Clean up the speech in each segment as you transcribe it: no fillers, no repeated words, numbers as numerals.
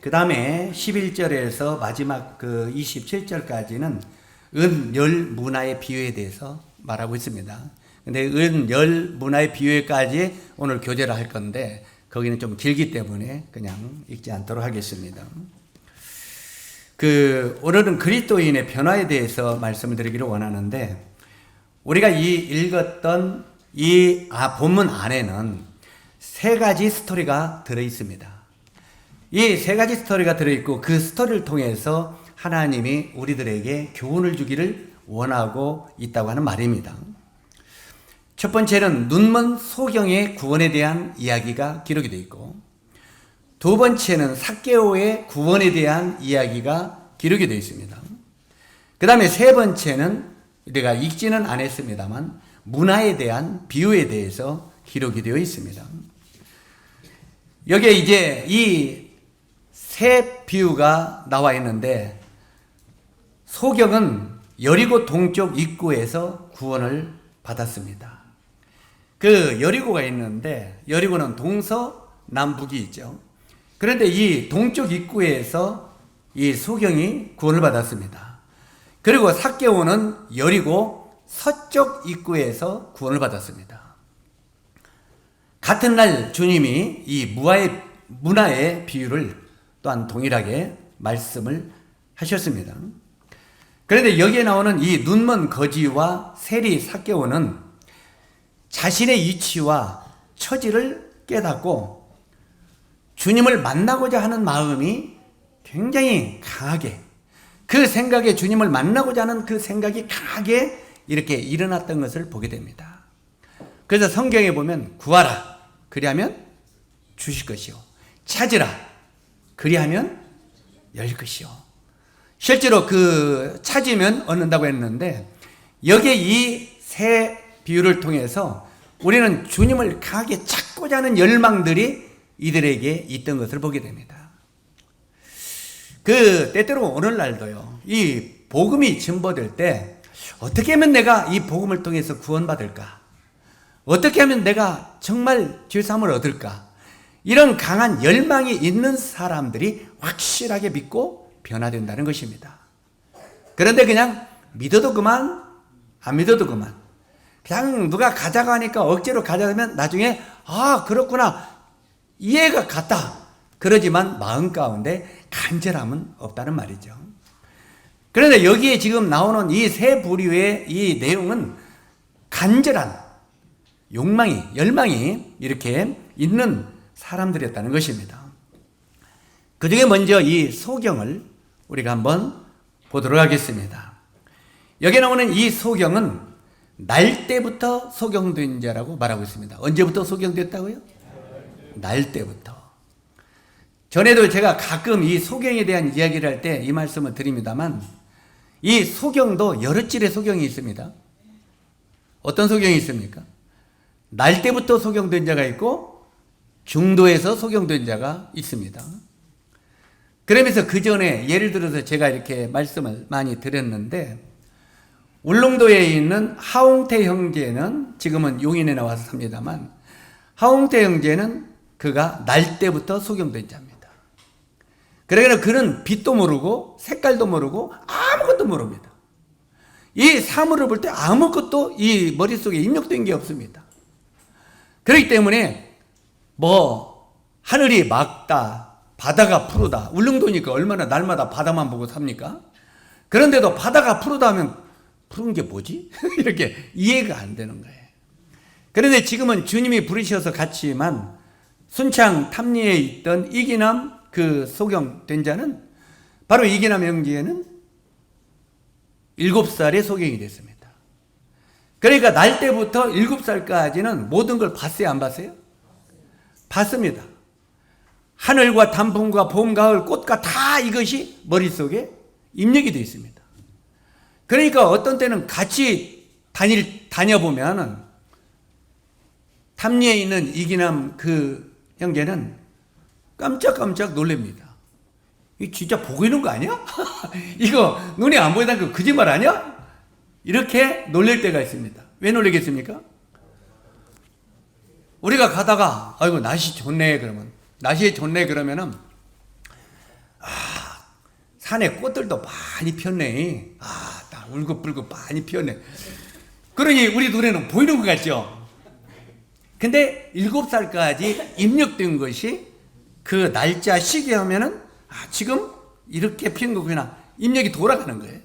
그 다음에 11절에서 마지막 그 27절까지는 은, 열, 문화의 비유에 대해서 말하고 있습니다. 근데 은, 열, 문화의 비유까지 오늘 교제를 할 건데 거기는 좀 길기 때문에 그냥 읽지 않도록 하겠습니다. 오늘은 그리스도인의 변화에 대해서 말씀을 드리기를 원하는데, 우리가 읽었던 본문 안에는 세 가지 스토리가 들어있습니다. 이 세 가지 스토리가 들어있고 그 스토리를 통해서 하나님이 우리들에게 교훈을 주기를 원하고 있다고 하는 말입니다. 첫 번째는 눈먼 소경의 구원에 대한 이야기가 기록이 되어 있고, 두 번째는 삭개오의 구원에 대한 이야기가 기록이 되어 있습니다. 그 다음에 세 번째는 우리가 읽지는 않았습니다만 문화에 대한 비유에 대해서 기록이 되어 있습니다. 여기에 이제 이 세 비유가 나와 있는데, 소경은 여리고 동쪽 입구에서 구원을 받았습니다. 그 여리고가 있는데, 여리고는 동서남북이 있죠. 그런데 이 동쪽 입구에서 이 소경이 구원을 받았습니다. 그리고 삭개오는 여리고 서쪽 입구에서 구원을 받았습니다. 같은 날 주님이 이 문화의 비유를 또한 동일하게 말씀을 하셨습니다. 그런데 여기에 나오는 이 눈먼 거지와 세리 삭개오는 자신의 위치와 처지를 깨닫고 주님을 만나고자 하는 마음이 굉장히 강하게, 그 생각에 주님을 만나고자 하는 그 생각이 강하게 이렇게 일어났던 것을 보게 됩니다. 그래서 성경에 보면 구하라 그리하면 주실 것이요, 찾으라 그리하면 열릴 것이요. 실제로 찾으면 얻는다고 했는데, 여기에 이 세 비유를 통해서 우리는 주님을 강하게 찾고자 하는 열망들이 이들에게 있던 것을 보게 됩니다. 때때로 오늘날도요, 이 복음이 전보될 때 어떻게 하면 내가 이 복음을 통해서 구원받을까? 어떻게 하면 내가 정말 죄사함을 얻을까? 이런 강한 열망이 있는 사람들이 확실하게 믿고 변화된다는 것입니다. 그런데 그냥 믿어도 그만, 안 믿어도 그만, 그냥 누가 가자고 하니까 억지로 가자면 나중에 그렇구나, 이해가 갔다, 그러지만 마음 가운데 간절함은 없다는 말이죠. 그런데 여기에 지금 나오는 이 세 부류의 이 내용은 간절한 욕망이, 열망이 이렇게 있는 사람들이었다는 것입니다. 그 중에 먼저 이 소경을 우리가 한번 보도록 하겠습니다. 여기 나오는 이 소경은 날 때부터 소경된 자라고 말하고 있습니다. 언제부터 소경됐다고요? 날 때부터. 전에도 제가 가끔 이 소경에 대한 이야기를 할 때 이 말씀을 드립니다만, 이 소경도 여러 찔의 소경이 있습니다. 어떤 소경이 있습니까? 날 때부터 소경된 자가 있고 중도에서 소경된 자가 있습니다. 그러면서 그 전에 예를 들어서 제가 이렇게 말씀을 많이 드렸는데, 울릉도에 있는 하홍태 형제는 지금은 용인에 나와서 삽니다만, 하홍태 형제는 그가 날 때부터 소경된 자입니다. 그러니까 그는 빛도 모르고 색깔도 모르고 아무것도 모릅니다. 이 사물을 볼 때 아무것도 이 머릿속에 입력된 게 없습니다. 그렇기 때문에 하늘이 맑다, 바다가 푸르다, 울릉도니까 얼마나 날마다 바다만 보고 삽니까? 그런데도 바다가 푸르다 하면 푸른 게 뭐지? 이렇게 이해가 안 되는 거예요. 그런데 지금은 주님이 부르셔서 갔지만 순창 탐리에 있던 이기남 그 소경된 자는, 바로 이기남 형제는 7살에 소경이 됐습니다. 그러니까 날 때부터 7살까지는 모든 걸 봤어요, 안 봤어요? 봤습니다. 하늘과 단풍과 봄, 가을, 꽃과 다 이것이 머릿속에 입력이 되어 있습니다. 그러니까 어떤 때는 같이 다녀보면은 탐리에 있는 이기남 그 형제는 깜짝깜짝 놀랍니다. 이거 진짜 보고 있는 거 아니야? 이거 눈에 안 보이다는 거 거짓말 아니야? 이렇게 놀랄 때가 있습니다. 왜 놀라겠습니까? 우리가 가다가 아이고 날씨 좋네 그러면은 산에 꽃들도 많이 폈네. 아, 딱 울긋불긋 많이 피었네. 그러니 우리 눈에는 보이는 것 같죠? 근데 7살까지 입력된 것이 그 날짜 시기 하면은 지금 이렇게 핀 거구나. 입력이 돌아가는 거예요.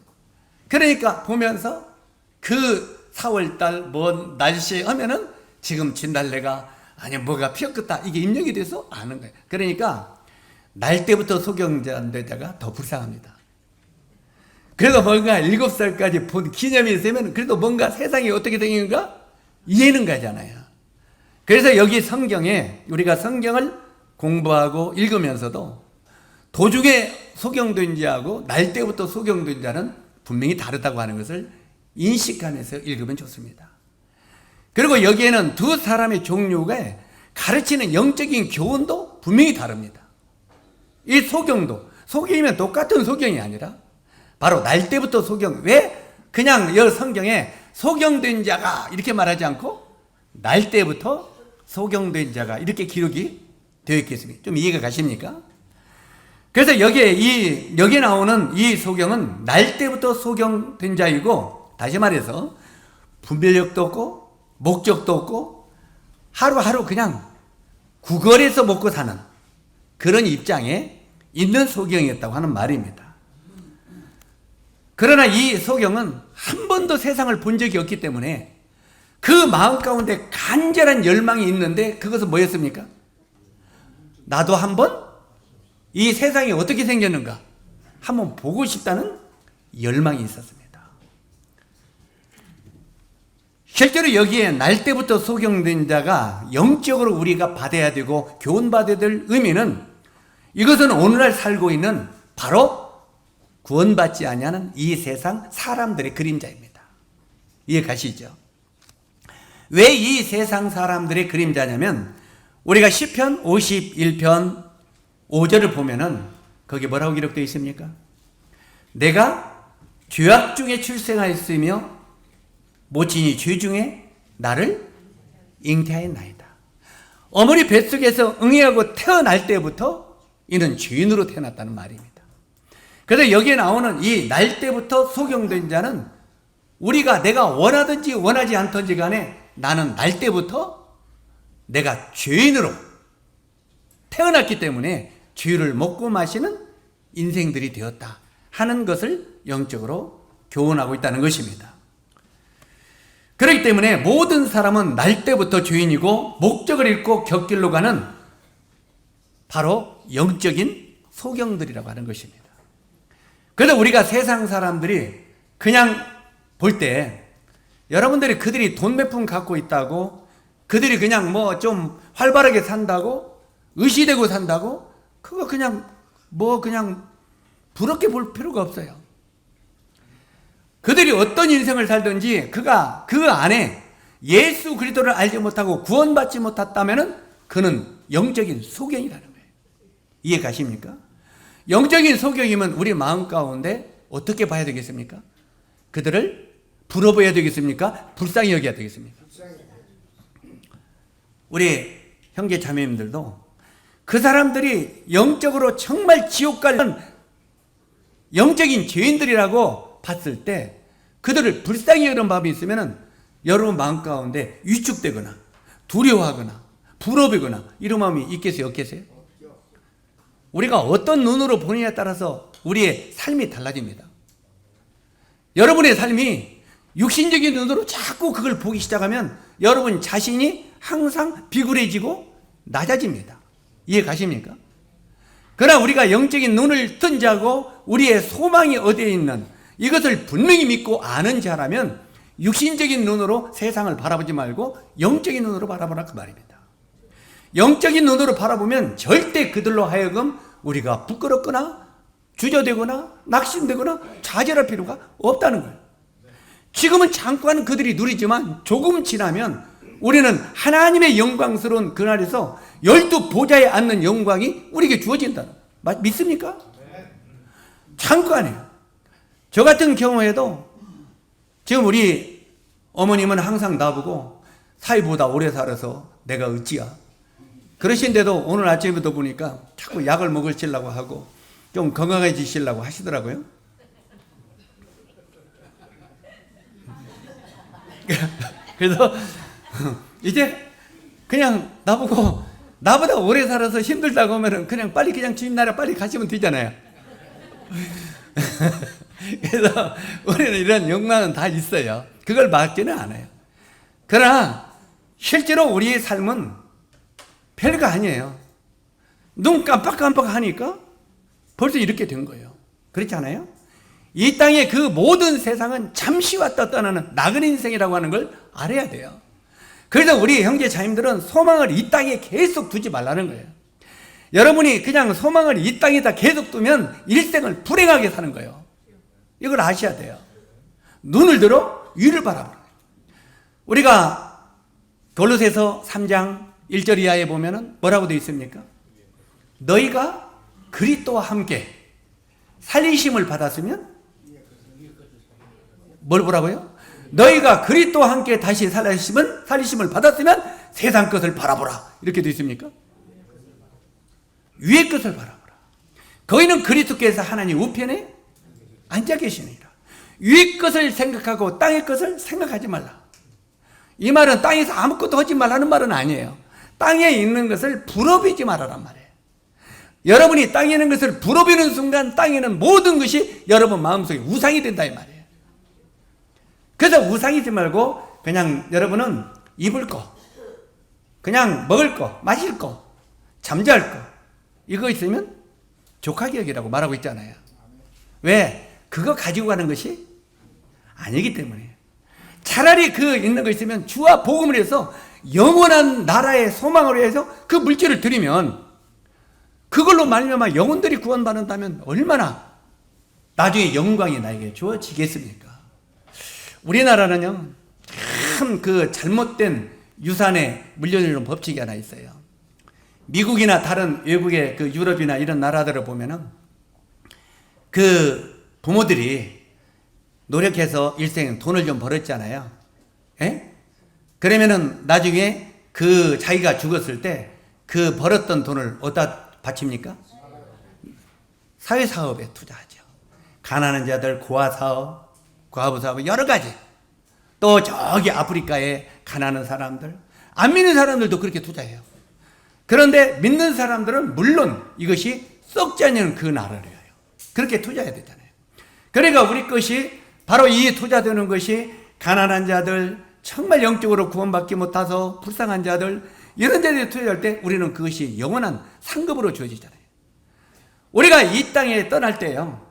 그러니까 보면서 그 4월달 뭐 날씨 하면은 지금 진달래가 아니 뭐가 피었겠다. 이게 입력이 돼서 아는 거예요. 그러니까 날 때부터 소경자가 더 불쌍합니다. 그래도 뭔가 7살까지 본 기념이 있으면 그래도 뭔가 세상이 어떻게 되는가 이해는 가잖아요. 그래서 여기 성경에 우리가 성경을 공부하고 읽으면서도 도중에 소경된 자하고 날 때부터 소경된 자는 분명히 다르다고 하는 것을 인식하면서 읽으면 좋습니다. 그리고 여기에는 두 사람의 종류가 가르치는 영적인 교훈도 분명히 다릅니다. 이 소경도 소경이면 똑같은 소경이 아니라 바로 날 때부터 소경. 왜 그냥 여 성경에 소경된 자가 이렇게 말하지 않고 날 때부터 소경된 자가 이렇게 기록이 되어 있겠습니까? 좀 이해가 가십니까? 그래서 여기에 나오는 이 소경은 날 때부터 소경된 자이고, 다시 말해서 분별력도 없고 목적도 없고 하루하루 그냥 구걸해서 먹고 사는 그런 입장에 있는 소경이었다고 하는 말입니다. 그러나 이 소경은 한 번도 세상을 본 적이 없기 때문에 그 마음 가운데 간절한 열망이 있는데 그것은 뭐였습니까? 나도 한번 이 세상이 어떻게 생겼는가 한번 보고 싶다는 열망이 있었습니다. 실제로 여기에 날 때부터 소경된 자가 영적으로 우리가 받아야 되고 교훈받아야 될 의미는 이것은 오늘날 살고 있는 바로 구원받지 아니하는 이 세상 사람들의 그림자입니다. 이해 가시죠? 왜 이 세상 사람들의 그림자냐면 우리가 시편 51편 5절을 보면은 거기 뭐라고 기록되어 있습니까? 내가 죄악 중에 출생하였으며 모친이 죄 중에 나를 잉태하였나이다. 어머니 뱃속에서 응애하고 태어날 때부터 이는 죄인으로 태어났다는 말입니다. 그래서 여기에 나오는 이 날 때부터 소경된 자는 우리가 내가 원하든지 원하지 않든지 간에 나는 날 때부터 내가 죄인으로 태어났기 때문에 죄를 먹고 마시는 인생들이 되었다 하는 것을 영적으로 교훈하고 있다는 것입니다. 그렇기 때문에 모든 사람은 날 때부터 죄인이고 목적을 잃고 곁길로 가는 바로 영적인 소경들이라고 하는 것입니다. 그래서 우리가 세상 사람들이 그냥 볼 때 여러분들이 그들이 돈 몇 푼 갖고 있다고 그들이 그냥 뭐 좀 활발하게 산다고 의시되고 산다고 그거 그냥 부럽게 볼 필요가 없어요. 그들이 어떤 인생을 살든지 그가 그 안에 예수 그리스도를 알지 못하고 구원받지 못했다면 그는 영적인 소경이라는 거예요. 이해 가십니까? 영적인 소경이면 우리 마음 가운데 어떻게 봐야 되겠습니까? 그들을 부러워야 되겠습니까? 불쌍히 여겨야 되겠습니까? 우리 형제 자매님들도 그 사람들이 영적으로 정말 지옥 갈 영적인 죄인들이라고 봤을 때 그들을 불쌍히 여기는 마음이 있으면 여러분 마음 가운데 위축되거나 두려워하거나 부러워하거나 이런 마음이 있겠어요? 없겠어요? 우리가 어떤 눈으로 보느냐에 따라서 우리의 삶이 달라집니다. 여러분의 삶이 육신적인 눈으로 자꾸 그걸 보기 시작하면 여러분 자신이 항상 비굴해지고 낮아집니다. 이해 가십니까? 그러나 우리가 영적인 눈을 뜬 자고 우리의 소망이 어디에 있는 이것을 분명히 믿고 아는 자라면 육신적인 눈으로 세상을 바라보지 말고 영적인 눈으로 바라보라 그 말입니다. 영적인 눈으로 바라보면 절대 그들로 하여금 우리가 부끄럽거나 주저되거나 낙심되거나 좌절할 필요가 없다는 거예요. 지금은 잠깐 그들이 누리지만 조금 지나면 우리는 하나님의 영광스러운 그날에서 12보좌에 앉는 영광이 우리에게 주어진다. 믿습니까? 잠깐이에요. 저 같은 경우에도 지금 우리 어머님은 항상 나보고 사위보다 오래 살아서 내가 어찌야. 그러신데도 오늘 아침부터 보니까 자꾸 약을 먹으시려고 하고 좀 건강해지시려고 하시더라고요. 그래서 이제 그냥 나보고 나보다 오래 살아서 힘들다고 하면은 그냥 빨리 그냥 주님 나라 빨리 가시면 되잖아요. 그래서 우리는 이런 욕망은 다 있어요. 그걸 막지는 않아요. 그러나 실제로 우리의 삶은 별거 아니에요. 눈 깜빡깜빡 하니까 벌써 이렇게 된 거예요. 그렇지 않아요? 이 땅의 그 모든 세상은 잠시 왔다 떠나는 나그네 인생이라고 하는 걸 알아야 돼요. 그래서 우리 형제 자님들은 소망을 이 땅에 계속 두지 말라는 거예요. 여러분이 그냥 소망을 이 땅에다 계속 두면 일생을 불행하게 사는 거예요. 이걸 아셔야 돼요. 눈을 들어 위를 바라보는 거예요. 우리가 골로새서 3장 1절 이하에 보면은 뭐라고 되어 있습니까? 너희가 그리스도와 함께 살리심을 받았으면 뭘 보라고요? 너희가 그리스도와 함께 다시 살리심을 받았으면 세상 것을 바라보라. 이렇게 되어 있습니까? 위의 것을 바라보라. 거기는 그리스도께서 하나님 우편에 앉아 계시니라. 위의 것을 생각하고 땅의 것을 생각하지 말라. 이 말은 땅에서 아무것도 하지 말라는 말은 아니에요. 땅에 있는 것을 부러비지 말아란 말이에요. 여러분이 땅에 있는 것을 부러비는 순간 땅에 있는 모든 것이 여러분 마음속에 우상이 된다 이 말이에요. 그래서 우상이지 말고 그냥 여러분은 입을 거, 그냥 먹을 거, 마실 거, 잠잘 거 이거 있으면 조카기억이라고 말하고 있잖아요. 왜? 그거 가지고 가는 것이 아니기 때문에. 차라리 그 있는 거 있으면 주와 복음을 해서 영원한 나라의 소망을 위해서 그 물질을 드리면 그걸로 말미암아 영혼들이 구원받는다면 얼마나 나중에 영광이 나에게 주어지겠습니까? 우리나라는요 참 그 잘못된 유산에 물려주는 법칙이 하나 있어요. 미국이나 다른 외국의 그 유럽이나 이런 나라들을 보면은 그 부모들이 노력해서 일생 돈을 좀 벌었잖아요. 예? 그러면은 나중에 그 자기가 죽었을 때 그 벌었던 돈을 어디다 바칩니까? 사회사업에 투자하죠. 가난한 자들 고아사업, 과부사업 여러 가지. 또 저기 아프리카에 가난한 사람들, 안 믿는 사람들도 그렇게 투자해요. 그런데 믿는 사람들은 물론 이것이 썩지 않는 그 나라를 해요. 그렇게 투자해야 되잖아요. 그러니까 우리 것이 바로 이 투자되는 것이 가난한 자들, 정말 영적으로 구원받지 못해서 불쌍한 자들 이런 데에 투자할 때 우리는 그것이 영원한 상급으로 주어지잖아요. 우리가 이 땅에 떠날 때요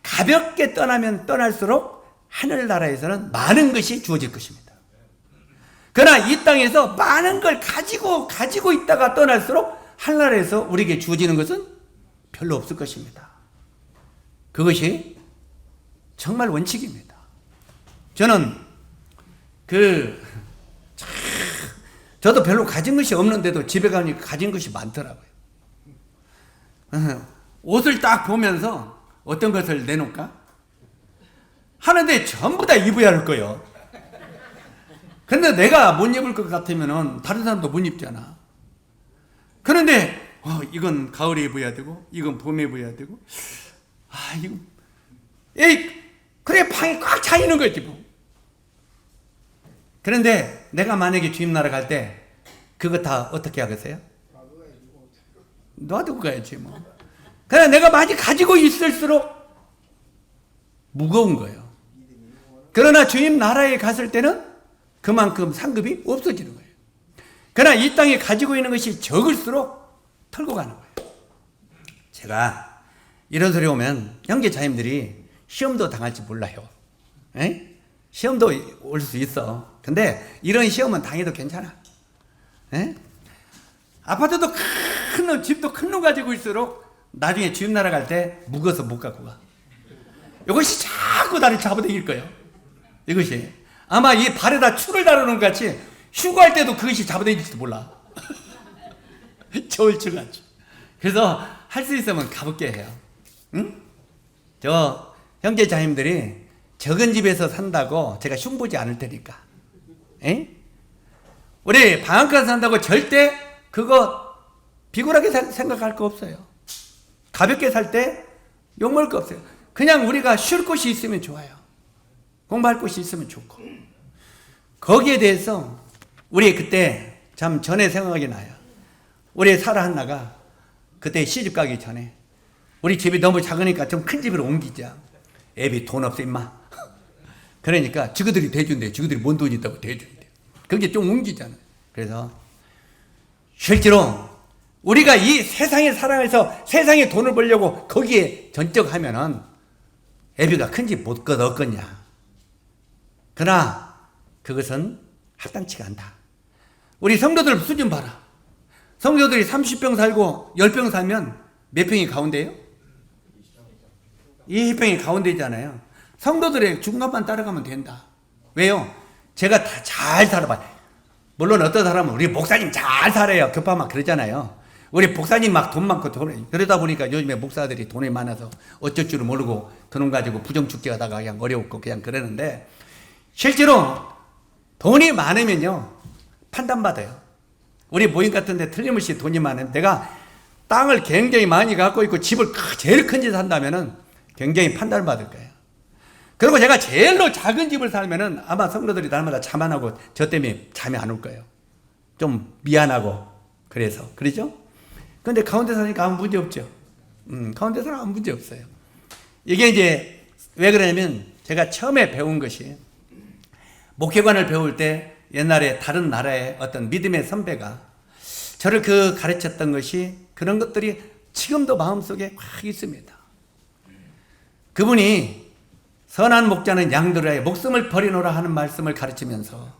가볍게 떠나면 떠날수록 하늘나라에서는 많은 것이 주어질 것입니다. 그러나 이 땅에서 많은 걸 가지고 있다가 떠날수록 하늘나라에서 우리에게 주어지는 것은 별로 없을 것입니다. 그것이 정말 원칙입니다. 저는 저도 별로 가진 것이 없는데도 집에 가니까 가진 것이 많더라고요. 옷을 딱 보면서 어떤 것을 내놓을까? 하는데 전부 다 입어야 할 거예요. 근데 내가 못 입을 것 같으면 다른 사람도 못 입잖아. 그런데 이건 가을에 입어야 되고 이건 봄에 입어야 되고 이거 그래 방이 꽉 차 있는 거지 뭐. 그런데 내가 만약에 주님 나라 갈 때 그거 다 어떻게 하겠어요? 놔두고 가야지 뭐. 그러나 내가 많이 가지고 있을수록 무거운 거예요. 그러나 주님 나라에 갔을 때는 그만큼 상급이 없어지는 거예요. 그러나 이 땅에 가지고 있는 것이 적을수록 털고 가는 거예요. 제가 이런 소리 오면 형제 자님들이 시험도 당할지 몰라요. 에? 시험도 올 수 있어. 근데 이런 시험은 당해도 괜찮아. 에? 아파트도 큰 놈, 집도 큰 놈 가지고 있을수록 나중에 주님 나라 갈 때 무거워서 못 갖고 가. 이것이 자꾸 나를 잡아당길 거예요. 이것이 아마 이 발에다 추를 다루는 것 같이 휴가할 때도 그것이 잡아당길지도 몰라. 저울추 같이. 그래서 할 수 있으면 가볍게 해요. 응? 저 형제 자님들이 적은 집에서 산다고 제가 흉보지 않을 테니까. 에? 우리 방앗간 산다고 절대 그거 비굴하게 생각할 거 없어요. 가볍게 살 때 욕먹을 거 없어요. 그냥 우리가 쉴 곳이 있으면 좋아요. 공부할 곳이 있으면 좋고. 거기에 대해서 우리 그때 참 전에 생각이 나요. 우리 사라 한나가 그때 시집 가기 전에 우리 집이 너무 작으니까 좀 큰 집으로 옮기자. 애비 돈 없어 임마. 그러니까 지그들이 대준대. 지그들이 뭔 돈이 있다고 대준대. 그게 좀 옮기잖아요. 그래서 실제로 우리가 이 세상의 사랑에서 세상에 돈을 벌려고 거기에 전적하면은 애비가 큰 집 못 얻겠냐. 그러나 그것은 합당치가 않다. 우리 성도들 수준 봐라. 성도들이 30평 살고 10평 살면 몇 평이 가운데예요? 20평이 가운데잖아요. 성도들의 중간만 따라가면 된다. 왜요? 제가 다 잘 살아봐요. 물론 어떤 사람은 우리 목사님 잘 살아요. 교파 막 그러잖아요. 우리 목사님 막 돈 많고 그러다 보니까 요즘에 목사들이 돈이 많아서 어쩔 줄을 모르고 돈 가지고 부정축제 하다가 그냥 어려웠고 그냥 그러는데 실제로 돈이 많으면요 판단받아요. 우리 모임 같은 데 틀림없이 돈이 많으면 내가 땅을 굉장히 많이 갖고 있고 집을 제일 큰 집 산다면은 굉장히 판단을 받을 거예요. 그리고 제가 제일로 작은 집을 살면은 아마 성도들이 날마다 자만하고 저 때문에 잠이 안 올 거예요. 좀 미안하고 그래서 그러죠? 근데 가운데 사니까 아무 문제 없죠. 가운데 사는 아무 문제 없어요. 이게 이제 왜 그러냐면 제가 처음에 배운 것이 목회관을 배울 때 옛날에 다른 나라의 어떤 믿음의 선배가 저를 가르쳤던 것이 그런 것들이 지금도 마음속에 확 있습니다. 그분이 선한 목자는 양들의 목숨을 버리노라 하는 말씀을 가르치면서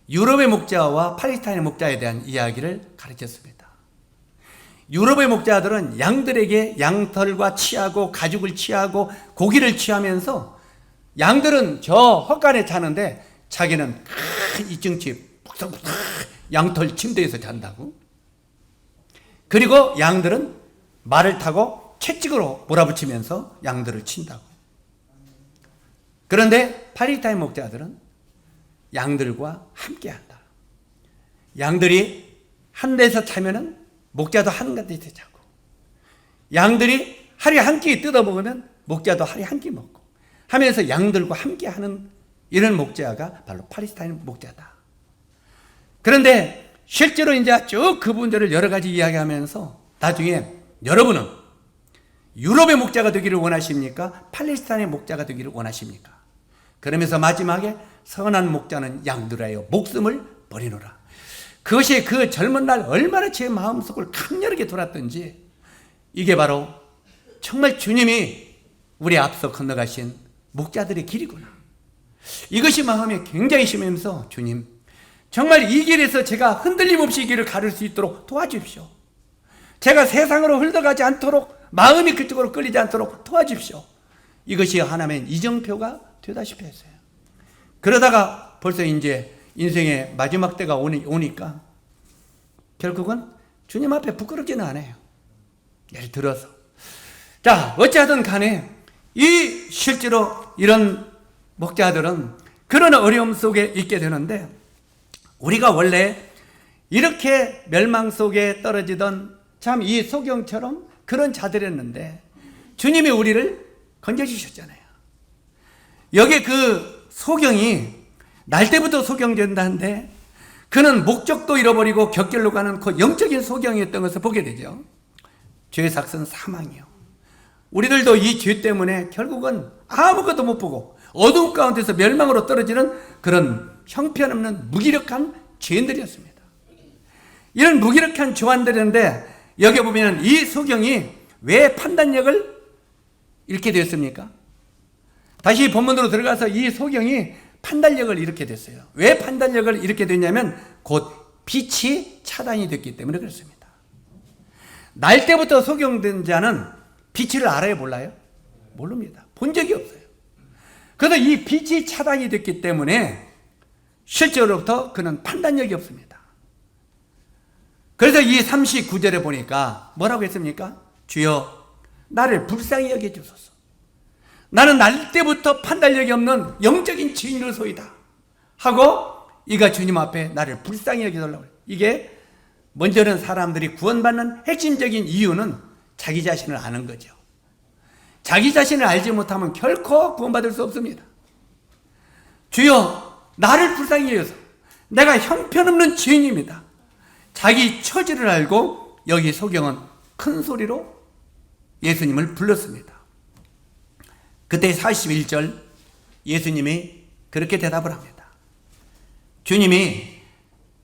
유럽의 목자와 팔레스타인의 목자에 대한 이야기를 가르쳤습니다. 유럽의 목자들은 양들에게 양털과 취하고 가죽을 취하고 고기를 취하면서 양들은 저 헛간에 자는데 자기는 큰 2층집 푹석푹석 양털 침대에서 잔다고. 그리고 양들은 말을 타고 채찍으로 몰아붙이면서 양들을 친다고. 그런데 팔레스타인 목자들은 양들과 함께한다. 양들이 한 데서 자면은 목자도 한 데서 자고, 양들이 하루에 한 끼 뜯어 먹으면 목자도 하루에 한 끼 먹고 하면서 양들과 함께하는 이런 목자가 바로 팔레스타인 목자다. 그런데 실제로 이제 쭉 그분들을 여러 가지 이야기하면서 나중에 여러분은 유럽의 목자가 되기를 원하십니까? 팔레스타인의 목자가 되기를 원하십니까? 그러면서 마지막에 선한 목자는 양들하여 목숨을 버리노라. 그것이 그 젊은 날 얼마나 제 마음속을 강렬하게 돌았던지, 이게 바로 정말 주님이 우리 앞서 건너가신 목자들의 길이구나. 이것이 마음에 굉장히 심하면서 주님 정말 이 길에서 제가 흔들림 없이 이 길을 가를 수 있도록 도와주십시오. 제가 세상으로 흘러가지 않도록, 마음이 그쪽으로 끌리지 않도록 도와주십시오. 이것이 하나님의 이정표가 되다시피 했어요. 그러다가 벌써 이제 인생의 마지막 때가 오니까 결국은 주님 앞에 부끄럽지는 않아요. 예를 들어서 자, 어찌하든 간에 이 실제로 이런 목자들은 그런 어려움 속에 있게 되는데, 우리가 원래 이렇게 멸망 속에 떨어지던 참 이 소경처럼 그런 자들이었는데 주님이 우리를 건져주셨잖아요. 여기 그 소경이 날 때부터 소경된다는데 그는 목적도 잃어버리고 격결로 가는 그 영적인 소경이었던 것을 보게 되죠. 죄의 삭은 사망이요. 우리들도 이 죄 때문에 결국은 아무것도 못 보고 어두운 가운데서 멸망으로 떨어지는 그런 형편없는 무기력한 죄인들이었습니다. 이런 무기력한 죄인들인데 여기 보면 이 소경이 왜 판단력을 잃게 되었습니까? 다시 본문으로 들어가서 이 소경이 판단력을 잃게 됐어요. 왜 판단력을 잃게 됐냐면 곧 빛이 차단이 됐기 때문에 그렇습니다. 날 때부터 소경된 자는 빛을 알아요, 몰라요? 모릅니다. 본 적이 없어요. 그래서 이 빛이 차단이 됐기 때문에 실제로부터 그는 판단력이 없습니다. 그래서 이 39절에 보니까 뭐라고 했습니까? 주여 나를 불쌍히 여겨주소서. 나는 날 때부터 판단력이 없는 영적인 죄인으로소이다 하고 이가 주님 앞에 나를 불쌍히 여겨달라고 해요. 이게 먼저는 사람들이 구원받는 핵심적인 이유는 자기 자신을 아는 거죠. 자기 자신을 알지 못하면 결코 구원받을 수 없습니다. 주여 나를 불쌍히 여겨서 내가 형편없는 죄인입니다. 자기 처지를 알고 여기 소경은 큰 소리로 예수님을 불렀습니다. 그때 41절 예수님이 그렇게 대답을 합니다. 주님이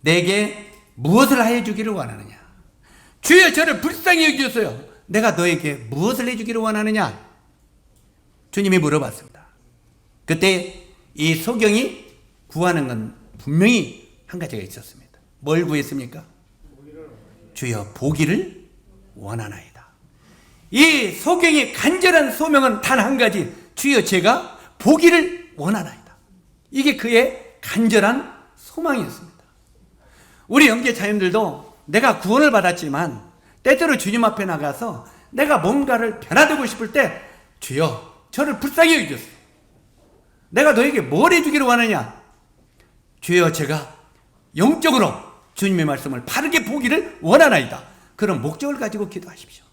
내게 무엇을 해주기를 원하느냐? 주여 저를 불쌍히 여기셨어요. 내가 너에게 무엇을 해주기를 원하느냐? 주님이 물어봤습니다. 그때 이 소경이 구하는 건 분명히 한 가지가 있었습니다. 뭘 구했습니까? 주여 보기를 원하나이다. 이 소경이 간절한 소명은 단 한 가지, 주여 제가 보기를 원하나이다. 이게 그의 간절한 소망이었습니다. 우리 영계 자녀들도 내가 구원을 받았지만 때때로 주님 앞에 나가서 내가 뭔가를 변화되고 싶을 때 주여 저를 불쌍히 여기셨어요. 내가 너에게 뭘 해주기를 원하냐? 주여 제가 영적으로 주님의 말씀을 바르게 보기를 원하나이다. 그런 목적을 가지고 기도하십시오.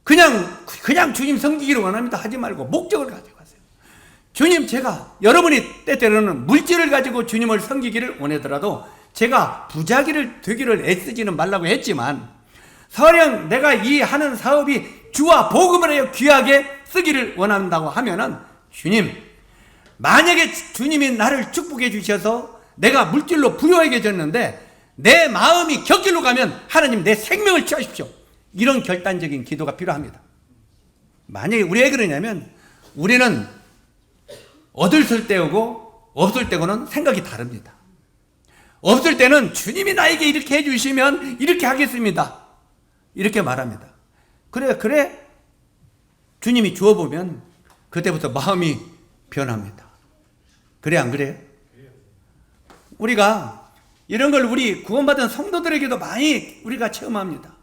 그냥 주님 섬기기를 원합니다 하지 말고 목적을 가지고 하세요. 주님 제가 여러분이 때때로는 물질을 가지고 주님을 섬기기를 원하더라도 제가 부자기를 되기를 애쓰지는 말라고 했지만 설령 내가 이 하는 사업이 주와 복음을 하여 귀하게 쓰기를 원한다고 하면은 주님 만약에 주님이 나를 축복해 주셔서 내가 물질로 부유해졌는데 내 마음이 격길로 가면 하나님 내 생명을 취하십시오. 이런 결단적인 기도가 필요합니다. 만약에 우리 왜 그러냐면 우리는 얻을 때하고 없을 때고는 생각이 다릅니다. 없을 때는 주님이 나에게 이렇게 해주시면 이렇게 하겠습니다. 이렇게 말합니다. 그래 주님이 주어보면 그때부터 마음이 변합니다. 그래 안 그래요? 우리가 이런 걸 우리 구원받은 성도들에게도 많이 우리가 체험합니다.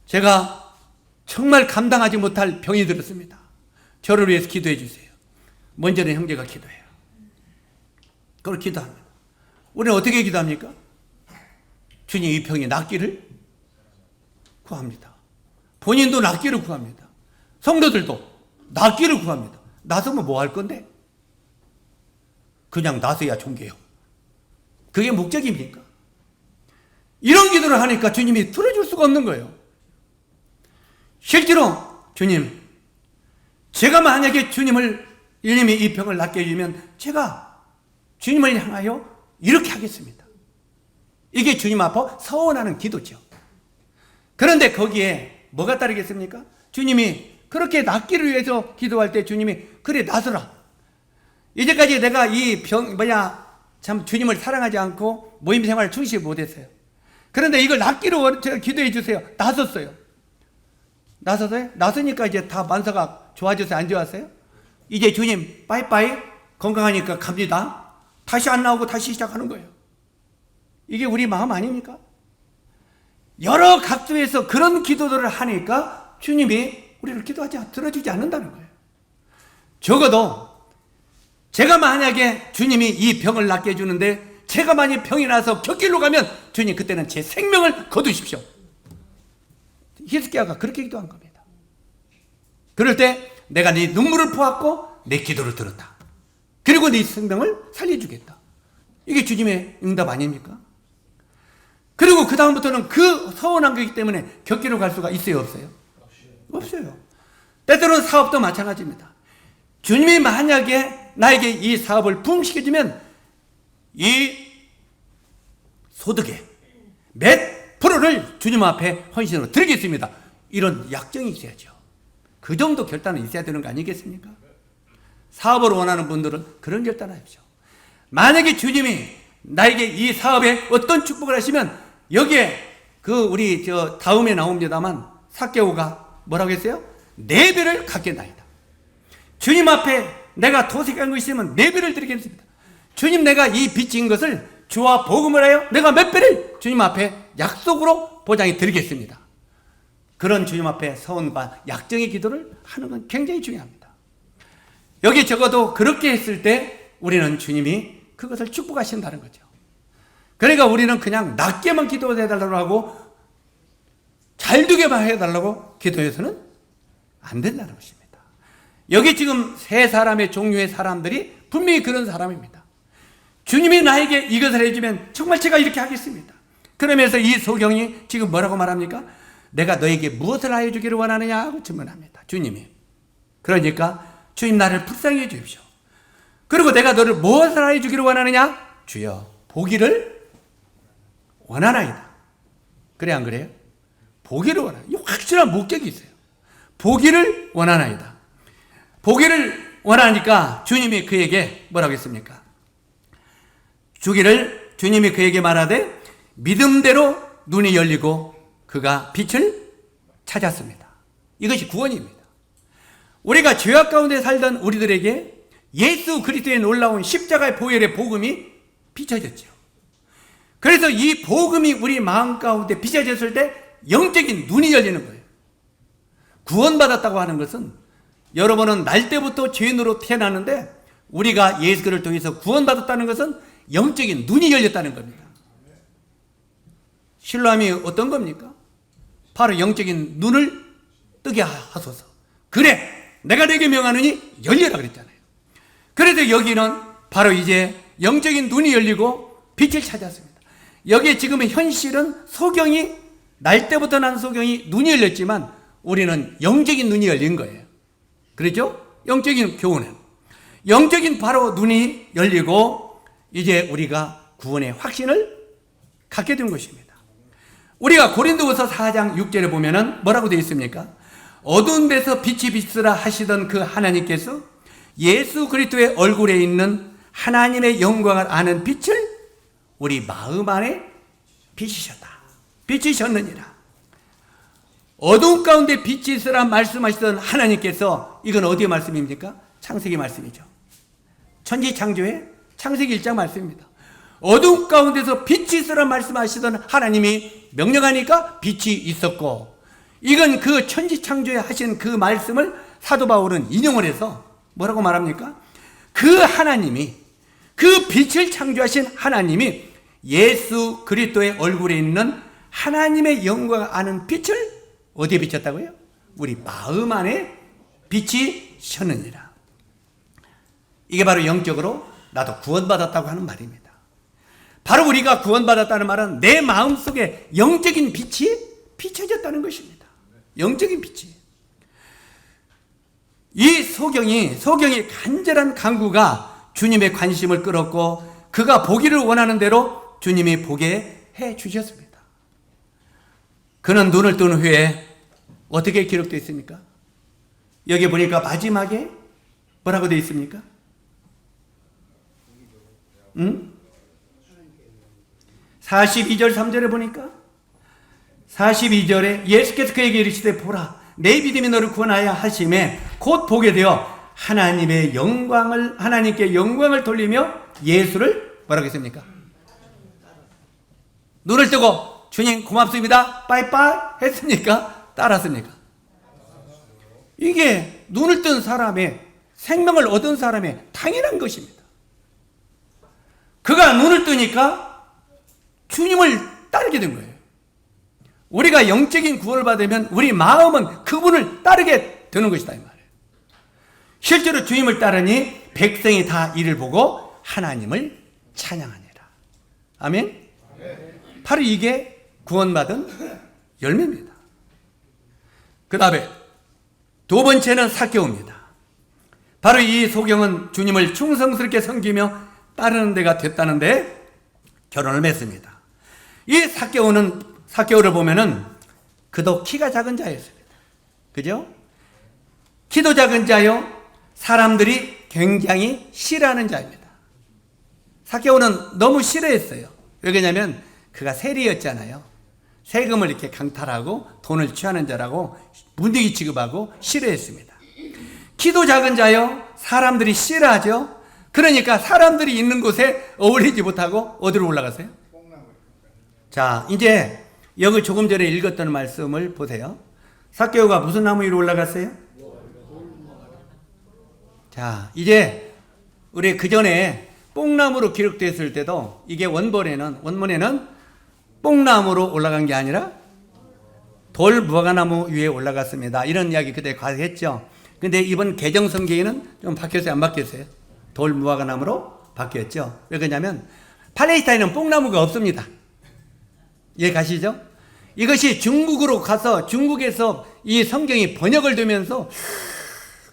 제가 정말 감당하지 못할 병이 들었습니다. 저를 위해서 기도해 주세요. 먼저는 형제가 기도해요. 그걸 기도합니다. 우리는 어떻게 기도합니까? 주님 이 병이 낫기를 구합니다. 본인도 낫기를 구합니다. 성도들도 낫기를 구합니다. 나서면 뭐 할 건데? 그냥 나서야 존귀해요. 그게 목적입니까? 이런 기도를 하니까 주님이 들어줄 수가 없는 거예요. 실제로 주님, 제가 만약에 주님이 이 병을 낫게 해주면 제가 주님을 향하여 이렇게 하겠습니다. 이게 주님 앞에 서원하는 기도죠. 그런데 거기에 뭐가 따르겠습니까? 주님이 그렇게 낫기를 위해서 기도할 때 주님이 그래 낫으라. 이제까지 내가 이 참 주님을 사랑하지 않고 모임 생활을 충실히 못했어요. 그런데 이걸 낫기로 기도해 주세요. 나섰어요. 나서니까 이제 다 만사가 좋아졌어요? 안 좋았어요? 이제 주님 빠이빠이 건강하니까 갑니다. 다시 안 나오고 다시 시작하는 거예요. 이게 우리 마음 아닙니까? 여러 각도에서 그런 기도들을 하니까 주님이 우리를 들어주지 않는다는 거예요. 적어도 제가 만약에 주님이 이 병을 낫게 해주는데 제가 만약 병이 나서 곁길로 가면 주님 그때는 제 생명을 거두십시오. 히스기야가 그렇게 기도한 겁니다. 그럴 때 내가 네 눈물을 보았고 내 기도를 들었다. 그리고 네 생명을 살려주겠다. 이게 주님의 응답 아닙니까? 그리고 그 다음부터는 그 서원한 거기 때문에 곁길로 갈 수가 있어요, 없어요? 없어요. 때때로는 사업도 마찬가지입니다. 주님이 만약에 나에게 이 사업을 부흥시켜주면 이 소득의 몇 프로를 주님 앞에 헌신으로 드리겠습니다. 이런 약정이 있어야죠. 그 정도 결단은 있어야 되는 거 아니겠습니까? 사업을 원하는 분들은 그런 결단을 하십시오. 만약에 주님이 나에게 이 사업에 어떤 축복을 하시면 여기에 우리 다음에 나옵니다만 삭개오가 뭐라고 했어요? 4배를 갚겠나이다. 주님 앞에 내가 도색한 거 있으면 4배를 드리겠습니다. 주님 내가 이 빚진 것을 주와 복음을 하여 내가 몇 배를 주님 앞에 약속으로 보장해 드리겠습니다. 그런 주님 앞에 서원과 약정의 기도를 하는 건 굉장히 중요합니다. 여기 적어도 그렇게 했을 때 우리는 주님이 그것을 축복하신다는 거죠. 그러니까 우리는 그냥 낮게만 기도해달라고 하고 잘 되게만 해달라고 기도해서는 안 된다는 것입니다. 여기 지금 세 사람의 종류의 사람들이 분명히 그런 사람입니다. 주님이 나에게 이것을 해주면 정말 제가 이렇게 하겠습니다. 그러면서 이 소경이 지금 뭐라고 말합니까? 내가 너에게 무엇을 하여 주기를 원하느냐 하고 질문합니다. 주님이. 그러니까 주님 나를 불쌍히 해 주십시오. 그리고 내가 너를 무엇을 하여 주기를 원하느냐? 주여 보기를 원하나이다. 그래 안 그래요? 보기를 원하나. 이 확실한 목적이 있어요. 보기를 원하나이다. 보기를 원하니까 주님이 그에게 뭐라고 했습니까? 주님이 그에게 말하되 믿음대로 눈이 열리고 그가 빛을 찾았습니다. 이것이 구원입니다. 우리가 죄악 가운데 살던 우리들에게 예수 그리스도의 놀라운 십자가의 보혈의 복음이 비춰졌죠. 그래서 이 복음이 우리 마음 가운데 비춰졌을 때 영적인 눈이 열리는 거예요. 구원받았다고 하는 것은 여러분은 날 때부터 죄인으로 태어났는데 우리가 예수를 통해서 구원받았다는 것은 영적인 눈이 열렸다는 겁니다. 신뢰함이 어떤 겁니까? 바로 영적인 눈을 뜨게 하소서. 그래 내가 내게 명하느니 열려라 그랬잖아요. 그래서 여기는 바로 이제 영적인 눈이 열리고 빛을 찾았습니다. 여기에 지금의 현실은 소경이 날 때부터 난 소경이 눈이 열렸지만 우리는 영적인 눈이 열린 거예요. 그렇죠? 영적인 교훈은 영적인 바로 눈이 열리고 이제 우리가 구원의 확신을 갖게 된 것입니다. 우리가 고린도후서 4장 6절에 보면은 뭐라고 되어 있습니까? 어두운 데서 빛이 비치라 하시던 그 하나님께서 예수 그리스도의 얼굴에 있는 하나님의 영광을 아는 빛을 우리 마음 안에 비치셨다. 비치셨느니라. 어두운 가운데 빛이 있으라 말씀하시던 하나님께서 이건 어디의 말씀입니까? 창세기 말씀이죠. 천지창조의 창세기 1장 말씀입니다. 어두운 가운데서 빛이 있으라 말씀하시던 하나님이 명령하니까 빛이 있었고 이건 그 천지창조에 하신 그 말씀을 사도 바울은 인용을 해서 뭐라고 말합니까? 그 하나님이 그 빛을 창조하신 하나님이 예수 그리스도의 얼굴에 있는 하나님의 영광을 아는 빛을 어디에 비쳤다고요? 우리 마음 안에 빛이 셨느니라. 이게 바로 영적으로 나도 구원받았다고 하는 말입니다. 바로 우리가 구원받았다는 말은 내 마음속에 영적인 빛이 비춰졌다는 것입니다. 영적인 빛이. 이 소경이 간절한 간구가 주님의 관심을 끌었고 그가 보기를 원하는 대로 주님이 보게 해 주셨습니다. 그는 눈을 뜬 후에 어떻게 기록되어 있습니까? 여기 보니까 마지막에 뭐라고 되어 있습니까? 42절 3절에 보니까 42절에 예수께서 그에게 이르시되 보라 내 믿음이 너를 구원하여 하심에 곧 보게 되어 하나님께 영광을 돌리며 예수를 뭐라고 했습니까? 눈을 뜨고 주님 고맙습니다 빠이빠이 했습니까? 따랐습니까? 이게 눈을 뜬 사람의 생명을 얻은 사람의 당연한 것입니다. 그가 눈을 뜨니까 주님을 따르게 된 거예요. 우리가 영적인 구원을 받으면 우리 마음은 그분을 따르게 되는 것이다 이 말이에요. 실제로 주님을 따르니 백성이 다 이를 보고 하나님을 찬양하니라. 아멘. 바로 이게 구원받은 열매입니다. 그 다음에 두 번째는 삭개오입니다. 바로 이 소경은 주님을 충성스럽게 섬기며 따르는 데가 됐다는데 결혼을 맺습니다. 이 삭개오를 보면은 그도 키가 작은 자였습니다. 그죠? 키도 작은 자요. 사람들이 굉장히 싫어하는 자입니다. 삭개오는 너무 싫어했어요. 왜냐면 그가 세리였잖아요. 세금을 이렇게 강탈하고 돈을 취하는 자라고 문둥이 취급하고 싫어했습니다. 키도 작은 자요. 사람들이 싫어하죠. 그러니까 사람들이 있는 곳에 어울리지 못하고 어디로 올라가세요? 자, 이제 여기 조금 전에 읽었던 말씀을 보세요. 삭개오가 무슨 나무 위로 올라갔어요? 자, 이제 우리 그 전에 뽕나무로 기록됐을 때도 이게 원문에는 뽕나무로 올라간 게 아니라 돌 무화과나무 위에 올라갔습니다. 이런 이야기 그때 했죠. 근데 이번 개정성경에는 좀 바뀌었어요? 안 바뀌었어요? 돌 무화과나무로 바뀌었죠. 왜 그러냐면 팔레스타인은 뽕나무가 없습니다. 이해 가시죠? 이것이 중국으로 가서 중국에서 이 성경이 번역을 되면서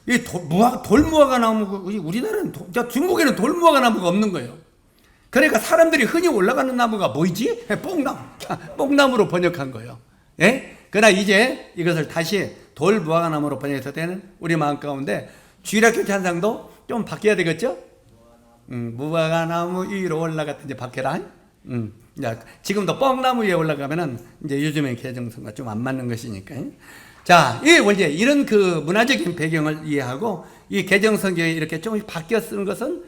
이 돌무화과나무, 우리나라는 중국에는 돌무화과나무가 없는 거예요. 그러니까 사람들이 흔히 올라가는 나무가 뭐이지? 뽕나무. 뽕나무로 번역한 거예요. 예? 그러나 이제 이것을 다시 돌무화과나무로 번역해서 되는 우리 마음 가운데 주일학교 찬상도 좀 바뀌어야 되겠죠? 무화과나무 위로 올라갔다 이제 바뀌라. 지금도 뻥나무 위에 올라가면은 이제 요즘의 개정성과 좀 안 맞는 것이니까. 자, 이 원래 이런 그 문화적인 배경을 이해하고 이 개정성경이 이렇게 조금씩 바뀌어 쓰는 것은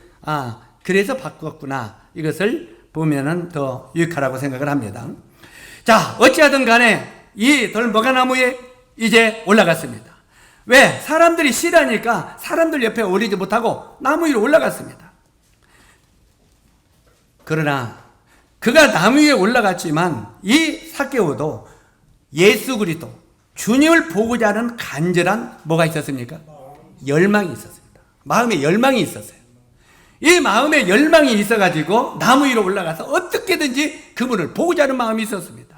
그래서 바꿨구나. 이것을 보면은 더 유익하라고 생각을 합니다. 자, 어찌하든 간에 이 돌무화과나무에 이제 올라갔습니다. 왜? 사람들이 싫어하니까 사람들 옆에 오르지 못하고 나무 위로 올라갔습니다. 그러나 그가 나무 위에 올라갔지만 이 삭개오도 예수 그리스도 주님을 보고자 하는 간절한 뭐가 있었습니까? 열망이 있었습니다. 마음에 열망이 있었어요. 이 마음에 열망이 있어가지고 나무 위로 올라가서 어떻게든지 그분을 보고자 하는 마음이 있었습니다.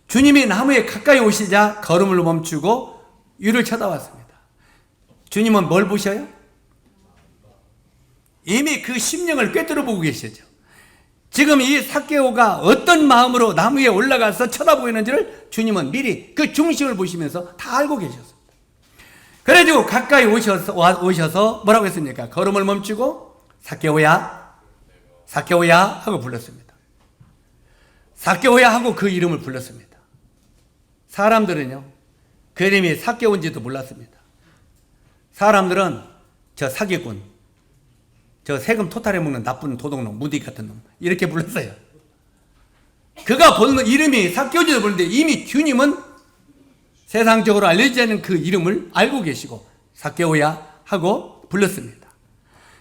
주님이 나무에 가까이 오시자 걸음을 멈추고 위를 쳐다봤습니다. 주님은 뭘 보셔요? 이미 그 심령을 꿰뚫어 보고 계시죠. 지금 이 삭개오가 어떤 마음으로 나무 위에 올라가서 쳐다보고 있는지를 주님은 미리 그 중심을 보시면서 다 알고 계셨습니다. 그래가지고 가까이 오셔서 뭐라고 했습니까? 걸음을 멈추고 삭개오야, 삭개오야 하고 불렀습니다. 삭개오야 하고 그 이름을 불렀습니다. 사람들은요, 그 이름이 삭개오인지도 몰랐습니다. 사람들은 저 사기꾼, 저 세금 토탈해 먹는 나쁜 도둑놈, 무디 같은 놈 이렇게 불렀어요. 그가 부르는 이름이 삭개오인지도 모르는데 이미 주님은 세상적으로 알려지지 않은 그 이름을 알고 계시고 삭개오야 하고 불렀습니다.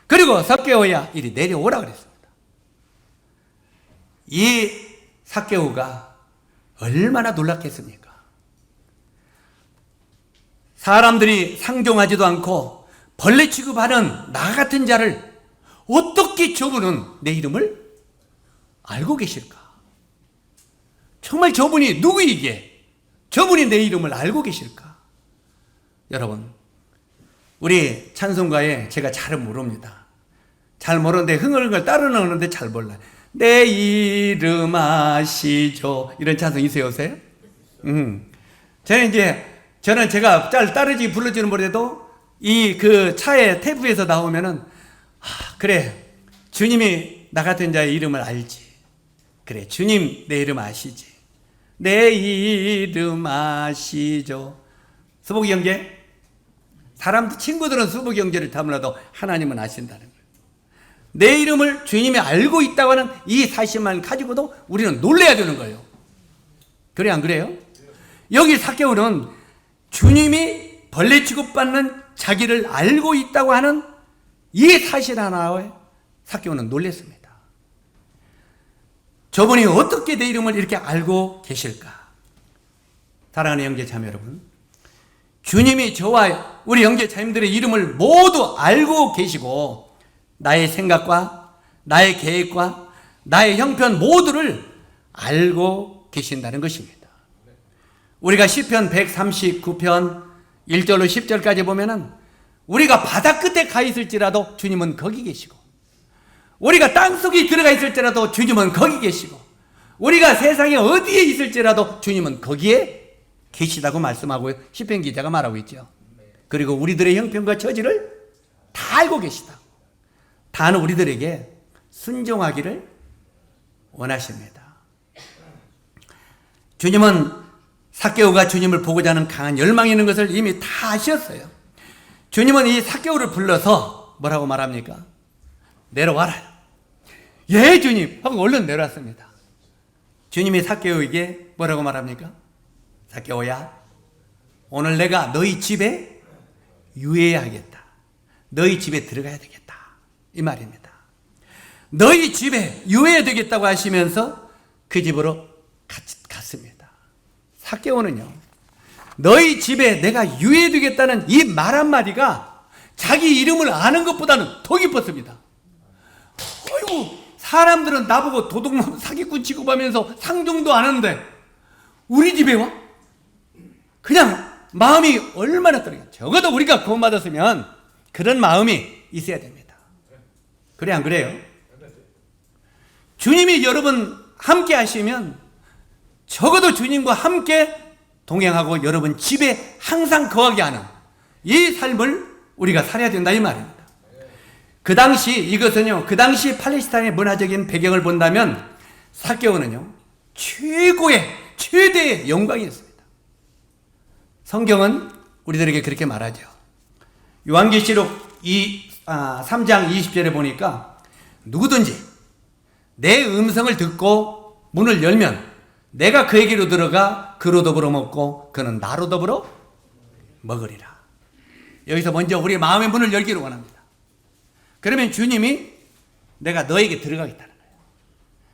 그리고 삭개오야 이리 내려오라 그랬습니다. 이 삭개오가 얼마나 놀랐겠습니까? 사람들이 상종하지도 않고 벌레 취급하는 나 같은 자를 어떻게 저분은 내 이름을 알고 계실까? 정말 저분이 누구이기에 저분이 내 이름을 알고 계실까? 여러분, 우리 찬송가에 제가 잘은 모릅니다. 잘 모르는데 흥얼흥얼 따르는데 잘 몰라요. 내 이름 아시죠? 이런 찬송 있어요, 요새? 저는 제가 따르지 불러주는 노래도 이 그 차에 테이프에서 나오면은 그래, 주님이 나 같은 자의 이름을 알지. 그래, 주님 내 이름 아시지. 내 이름 아시죠. 수복 경제. 사람 친구들은 수복 경제를 다 몰라도 하나님은 아신다는 거예요. 내 이름을 주님이 알고 있다고 하는 이 사실만 가지고도 우리는 놀라야 되는 거예요. 그래, 안 그래요? 여기 삭개오는 주님이 벌레 취급받는 자기를 알고 있다고 하는 이 사실 하나에 삭개오는 놀랐습니다. 저분이 어떻게 내 이름을 이렇게 알고 계실까? 사랑하는 형제자매 여러분, 주님이 저와 우리 형제자매들의 이름을 모두 알고 계시고 나의 생각과 나의 계획과 나의 형편 모두를 알고 계신다는 것입니다. 우리가 시편 139편 1절로 10절까지 보면은 우리가 바다 끝에 가 있을지라도 주님은 거기 계시고, 우리가 땅속에 들어가 있을지라도 주님은 거기 계시고, 우리가 세상에 어디에 있을지라도 주님은 거기에 계시다고 말씀하고 시편 기자가 말하고 있죠. 그리고 우리들의 형편과 처지를 다 알고 계시다. 다는 우리들에게 순종하기를 원하십니다. 주님은 삭개오가 주님을 보고자 하는 강한 열망이 있는 것을 이미 다 아셨어요. 주님은 이 삭개오를 불러서 뭐라고 말합니까? 내려와라. 예, 주님 하고 얼른 내려왔습니다. 주님이 삭개오에게 뭐라고 말합니까? 삭개오야, 오늘 내가 너희 집에 유해하겠다. 너희 집에 들어가야 되겠다. 이 말입니다. 너희 집에 유해야 되겠다고 하시면서 그 집으로 갔습니다. 삭개오는요, 너희 집에 내가 유예되겠다는 이 말 한마디가 자기 이름을 아는 것보다는 더 기뻤습니다. 어이구, 사람들은 나보고 도둑놈 사기꾼 취급하면서 상종도 안 하는데 우리 집에 와? 그냥 마음이 얼마나 떨어요. 적어도 우리가 구원받았으면 그런 마음이 있어야 됩니다. 그래 안 그래요? 주님이 여러분 함께 하시면 적어도 주님과 함께 동행하고 여러분 집에 항상 거하게 하는 이 삶을 우리가 살아야 된다 이 말입니다. 그 당시 이것은요, 그 당시 팔레스타인의 문화적인 배경을 본다면 삭개오는요 최고의 최대의 영광이었습니다. 성경은 우리들에게 그렇게 말하죠. 요한계시록 3장 20절에 보니까 누구든지 내 음성을 듣고 문을 열면 내가 그에게로 들어가 그로 더불어 먹고 그는 나로 더불어 먹으리라. 여기서 먼저 우리 마음의 문을 열기를 원합니다. 그러면 주님이 내가 너에게 들어가겠다는 거예요.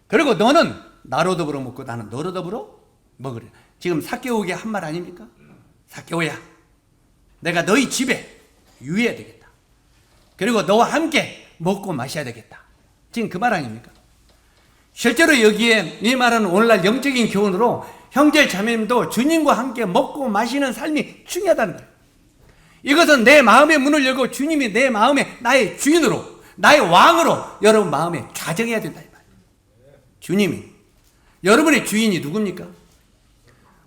그리고 너는 나로 더불어 먹고 나는 너로 더불어 먹으리라. 지금 삭개오에게 한 말 아닙니까? 삭개오야, 내가 너희 집에 유해야 되겠다. 그리고 너와 함께 먹고 마셔야 되겠다. 지금 그 말 아닙니까? 실제로 여기에 이 말은 오늘날 영적인 교훈으로 형제 자매님도 주님과 함께 먹고 마시는 삶이 중요하다는 거예요. 이것은 내 마음의 문을 열고 주님이 내 마음에 나의 주인으로, 나의 왕으로 여러분 마음에 좌정해야 된다 이 말이에요. 주님이 여러분의 주인이 누굽니까?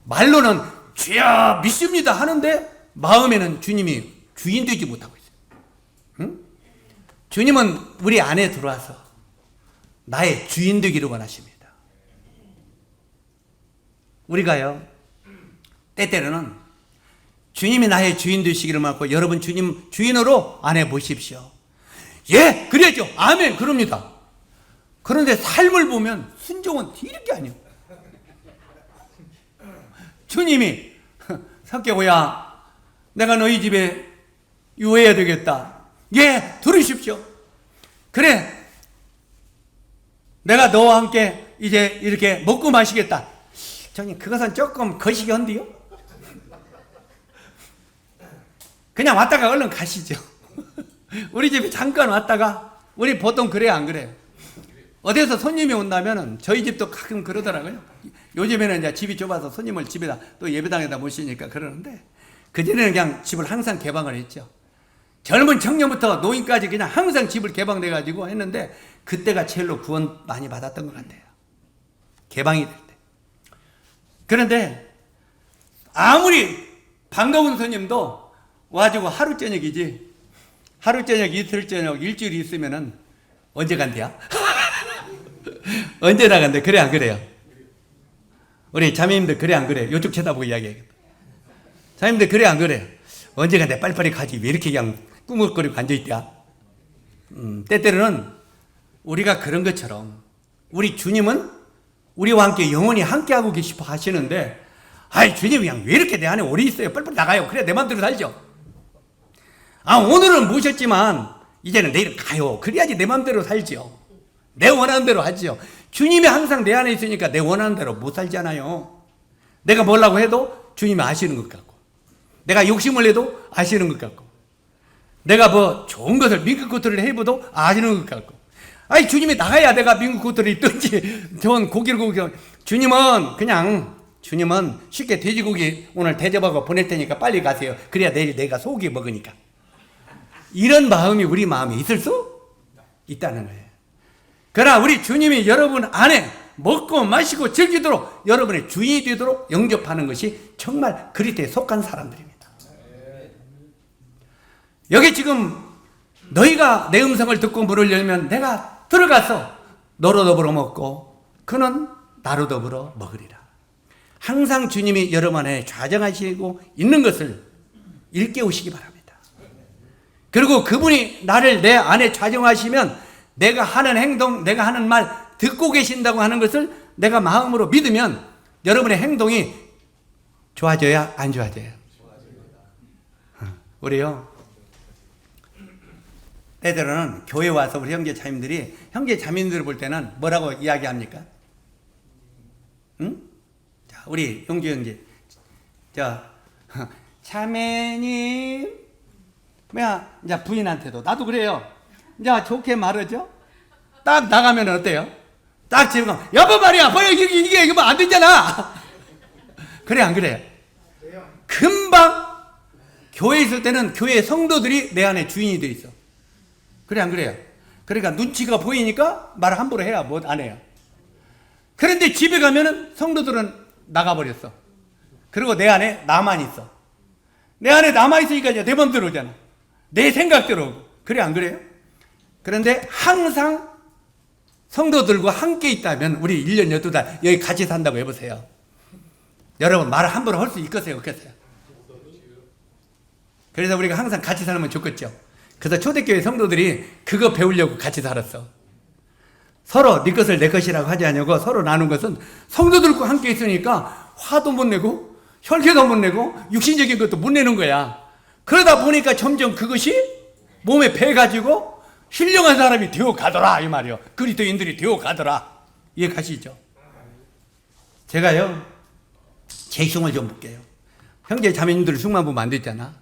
말로는 주여 믿습니다 하는데 마음에는 주님이 주인 되지 못하고 있어요. 응? 주님은 우리 안에 들어와서 나의 주인 되기를 원하십니다. 우리가요, 때때로는 주님이 나의 주인 되시기를 원하고 여러분 주님 주인으로 안에 모십시오. 예, 그래야죠. 아멘, 그럽니다. 그런데 삶을 보면 순종은 이렇게 아니에요. 주님이 삭개오야, 내가 너희 집에 유해야 되겠다. 예, 들으십시오. 그래, 내가 너와 함께 이제 이렇게 먹고 마시겠다. 저는 그것은 조금 거시기 한데요. 그냥 왔다가 얼른 가시죠. 우리 집에 잠깐 왔다가, 우리 보통 그래요 안 그래요? 어디서 손님이 온다면은 저희 집도 가끔 그러더라고요. 요즘에는 이제 집이 좁아서 손님을 집에다 또 예배당에다 모시니까 그러는데, 그전에는 그냥 집을 항상 개방을 했죠. 젊은 청년부터 노인까지 그냥 항상 집을 개방돼가지고 했는데, 그때가 제일로 구원 많이 받았던 것 같아요. 개방이 될 때. 그런데 아무리 반가운 손님도 와가지고 하루 저녁이지, 하루 저녁, 이틀 저녁, 일주일 있으면은 언제 간대야? 언제 나간대? 그래 안 그래요? 우리 자매님들 그래 안 그래? 이쪽 쳐다보고 이야기해야겠다. 자매님들 그래 안 그래? 언제 간대? 빨리빨리 가지. 왜 이렇게 그냥 꾸물거리고 앉아있대야? 때때로는 우리가 그런 것처럼 우리 주님은 우리와 함께 영원히 함께하고 계시고 하시는데, 아이 주님이 그냥 왜 이렇게 내 안에 오래 있어요? 빨리빨리 나가요. 그래 내 마음대로 살죠. 아 오늘은 모셨지만 이제는 내일 가요. 그래야지 내 마음대로 살죠. 내 원하는 대로 하지요. 주님이 항상 내 안에 있으니까 내 원하는 대로 못 살잖아요. 내가 뭐라고 해도 주님이 아시는 것 같고, 내가 욕심을 내도 아시는 것 같고, 내가 뭐 좋은 것을 미국 것들을 해봐도 아시는 것 같고, 아니 주님이 나가야 내가 미국 것들을 있든지 좋은 고기를 주님은 그냥, 주님은 쉽게 돼지고기 오늘 대접하고 보낼 테니까 빨리 가세요. 그래야 내일 내가 소고기 먹으니까. 이런 마음이 우리 마음에 있을 수 있다는 거예요. 그러나 우리 주님이 여러분 안에 먹고 마시고 즐기도록 여러분의 주인이 되도록 영접하는 것이 정말 그리스도에 속한 사람들입니다. 여기 지금 너희가 내 음성을 듣고 문을 열면 내가 들어가서 너로 더불어 먹고 그는 나로 더불어 먹으리라. 항상 주님이 여러분 안에 좌정하시고 있는 것을 일깨우시기 바랍니다. 그리고 그분이 나를 내 안에 좌정하시면 내가 하는 행동, 내가 하는 말 듣고 계신다고 하는 것을 내가 마음으로 믿으면 여러분의 행동이 좋아져야 안 좋아져요? 우리요, 때때로는 교회 와서 우리 형제 자매들이, 형제 자매들을 볼 때는 뭐라고 이야기합니까? 응? 자, 우리 용주 형제, 자, 자매님, 뭐야, 이제 부인한테도 나도 그래요. 이제 좋게 말하죠. 딱 나가면 어때요? 딱 집에 가면 여보 말이야, 뭐야 이게 이거 안 되잖아. 그래 안 그래요? 금방 교회에 있을 때는 교회 성도들이 내 안에 주인이 돼 있어. 그래 안 그래요? 그러니까 눈치가 보이니까 말 함부로 해야 뭐 안 해요. 그런데 집에 가면은 성도들은 나가버렸어. 그리고 내 안에 나만 있어. 내 안에 남아있으니까 이제 내 맘대로 오잖아. 내 생각대로 오고. 그래 안 그래요? 그런데 항상 성도들과 함께 있다면 우리 1년 12달 여기 같이 산다고 해보세요. 여러분 말을 함부로 할 수 있겠어요? 없겠어요? 그래서 우리가 항상 같이 살면 좋겠죠. 그래서 초대교회 성도들이 그거 배우려고 같이 살았어. 서로 네 것을 내 것이라고 하지 않냐고 서로 나눈 것은 성도들과 함께 있으니까 화도 못 내고 혈기도 못 내고 육신적인 것도 못 내는 거야. 그러다 보니까 점점 그것이 몸에 배가지고 훌륭한 사람이 되어 가더라 이 말이요. 그리스도인들이 되어 가더라. 이해 가시죠? 제가요 제 흉을 좀 볼게요. 형제 자매님들 흉만 보면 안 됐잖아.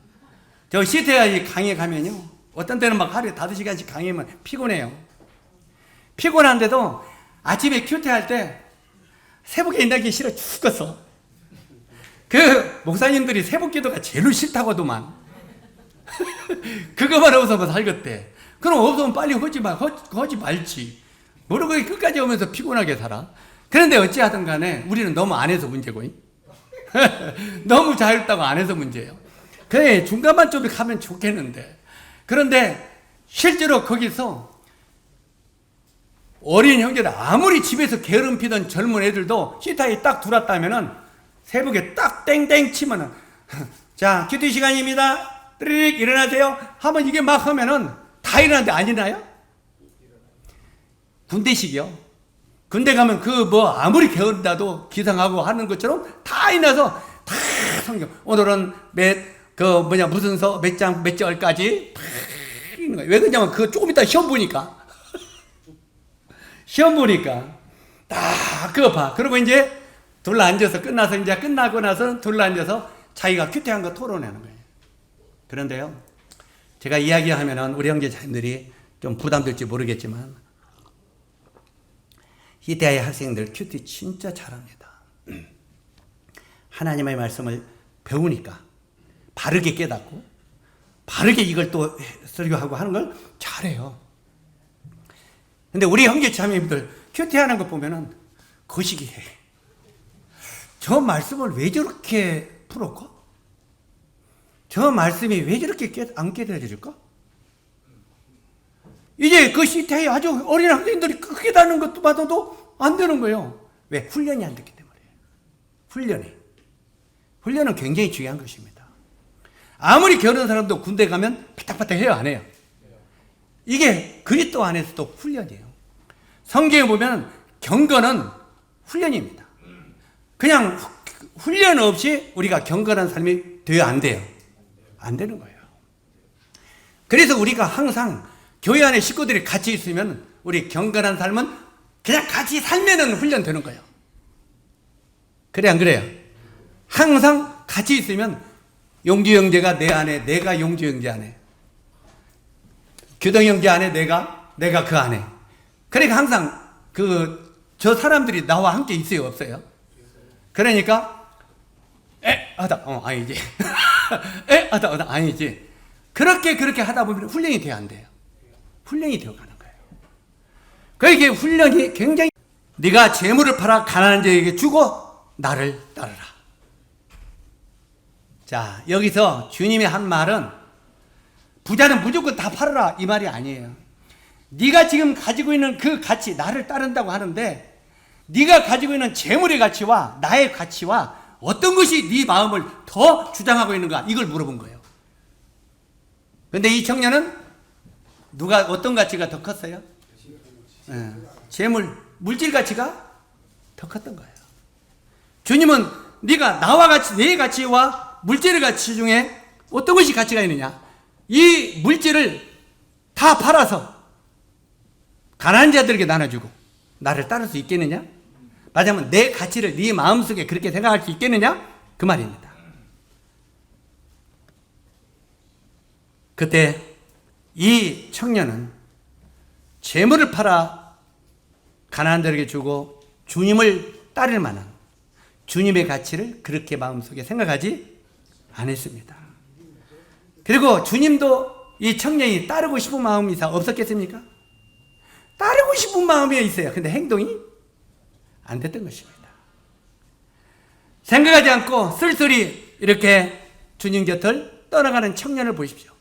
저 시태야 강에 가면요 어떤 때는 막 하루에 5시간씩 강의면 피곤해요. 피곤한데도 아침에 큐티할 때 새벽에 일어나기 싫어 죽겠어. 그 목사님들이 새벽 기도가 제일 싫다고 하더만. 그거만 없으면 살겠대. 그럼 없으면 빨리 하지 말지. 모르고 끝까지 오면서 피곤하게 살아. 그런데 어찌하든 간에 우리는 너무 안 해서 문제고 너무 자유롭다고 안 해서 문제예요. 그래 중간만 좀 가면 좋겠는데. 그런데 실제로 거기서 어린 형제들 아무리 집에서 게으름 피던 젊은 애들도 시타에 딱 들어왔다면은 새벽에 딱 땡땡 치면은 자 큐티 시간입니다. 띠릭 일어나세요. 하면 이게 막 하면은 다 일어나는데 안 일어나요? 군대식이요. 군대 가면 그 뭐 아무리 게으르다도 기상하고 하는 것처럼 다 일어나서 다 성경 오늘은 무슨 서 몇 장 몇 절까지 다 읽는 거예요. 왜 그러냐면 그거 조금 이따 시험 보니까 딱 그거 봐. 그리고 이제 둘러 앉아서 끝나고 나서 둘러 앉아서 자기가 큐티한 거 토론하는 거예요. 그런데요, 제가 이야기하면은 우리 형제 자녀들이 좀 부담될지 모르겠지만 히데아의 학생들 큐티 진짜 잘합니다. 하나님의 말씀을 배우니까 바르게 깨닫고 바르게 이걸 또 설교하고 하는 걸 잘해요. 근데 우리 형제 자매님들 큐티하는 거 보면은 거시기해. 저 말씀을 왜 저렇게 풀었고? 저 말씀이 왜 저렇게 안 깨달아질까? 이제 그 시태에 아주 어린 학생들이 그 깨닫는 것도 봐도 안 되는 거예요. 왜? 훈련이 안 됐기 때문에. 훈련은 굉장히 중요한 것입니다. 아무리 게으른 사람도 군대 가면 바닥바닥 해요, 안 해요? 이게 그리스도 안에서도 훈련이에요. 성경에 보면 경건은 훈련입니다. 그냥 훈련 없이 우리가 경건한 삶이 되어야 안 돼요. 안 되는 거예요. 그래서 우리가 항상 교회 안에 식구들이 같이 있으면 우리 경건한 삶은 그냥 같이 살면은 훈련되는 거예요. 그래 안 그래요? 항상 같이 있으면 용주 형제가 내 안에, 내가 용주 형제 안에, 규동 형제 안에 내가 그 안에. 그러니까 항상 저 사람들이 나와 함께 있어요, 없어요? 그러니까 아니지. 아니지. 그렇게 하다 보면 훈련이 돼야 안 돼요. 훈련이 되어 가는 거예요. 그러니까 훈련이 굉장히 네가 재물을 팔아 가난한 자에게 주고 나를 따르라. 자, 여기서 주님이 한 말은 부자는 무조건 다 팔아라 이 말이 아니에요. 네가 지금 가지고 있는 그 가치, 나를 따른다고 하는데 네가 가지고 있는 재물의 가치와 나의 가치와 어떤 것이 네 마음을 더 주장하고 있는가, 이걸 물어본 거예요. 그런데 이 청년은 어떤 가치가 더 컸어요? 재물, 물질 가치가 더 컸던 거예요. 주님은 네가 나와 같이 내 가치와 물질의 가치 중에 어떤 것이 가치가 있느냐, 이 물질을 다 팔아서 가난한 자들에게 나눠주고 나를 따를 수 있겠느냐? 맞으면 내 가치를 네 마음속에 그렇게 생각할 수 있겠느냐? 그 말입니다. 그때 이 청년은 재물을 팔아 가난한 자에게 주고 주님을 따를 만한 주님의 가치를 그렇게 마음속에 생각하지 않았습니다. 그리고 주님도 이 청년이 따르고 싶은 마음이 없었겠습니까? 따르고 싶은 마음이 있어요. 근데 행동이 안 됐던 것입니다. 생각하지 않고 쓸쓸히 이렇게 주님 곁을 떠나가는 청년을 보십시오.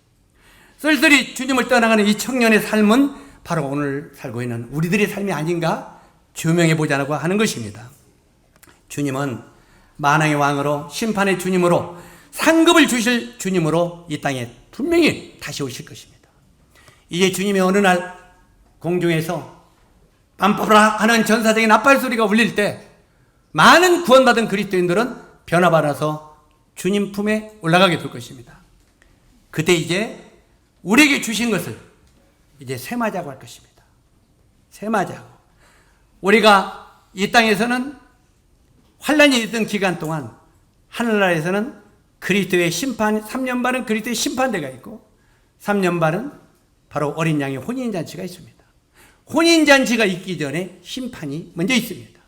쓸쓸히 주님을 떠나가는 이 청년의 삶은 바로 오늘 살고 있는 우리들의 삶이 아닌가 조명해 보자고 하는 것입니다. 주님은 만왕의 왕으로 심판의 주님으로 상급을 주실 주님으로 이 땅에 분명히 다시 오실 것입니다. 이제 주님이 어느 날 공중에서 빰빠라 하는 전사적인 나팔 소리가 울릴 때 많은 구원받은 그리스도인들은 변화받아서 주님 품에 올라가게 될 것입니다. 그때 이제 우리에게 주신 것을 이제 셈하자고 할 것입니다. 셈하자고. 우리가 이 땅에서는 환란이 있던 기간 동안 하늘나라에서는 그리스도의 심판, 3년 반은 그리스도의 심판대가 있고 3년 반은 바로 어린 양의 혼인잔치가 있습니다. 혼인잔치가 있기 전에 심판이 먼저 있습니다.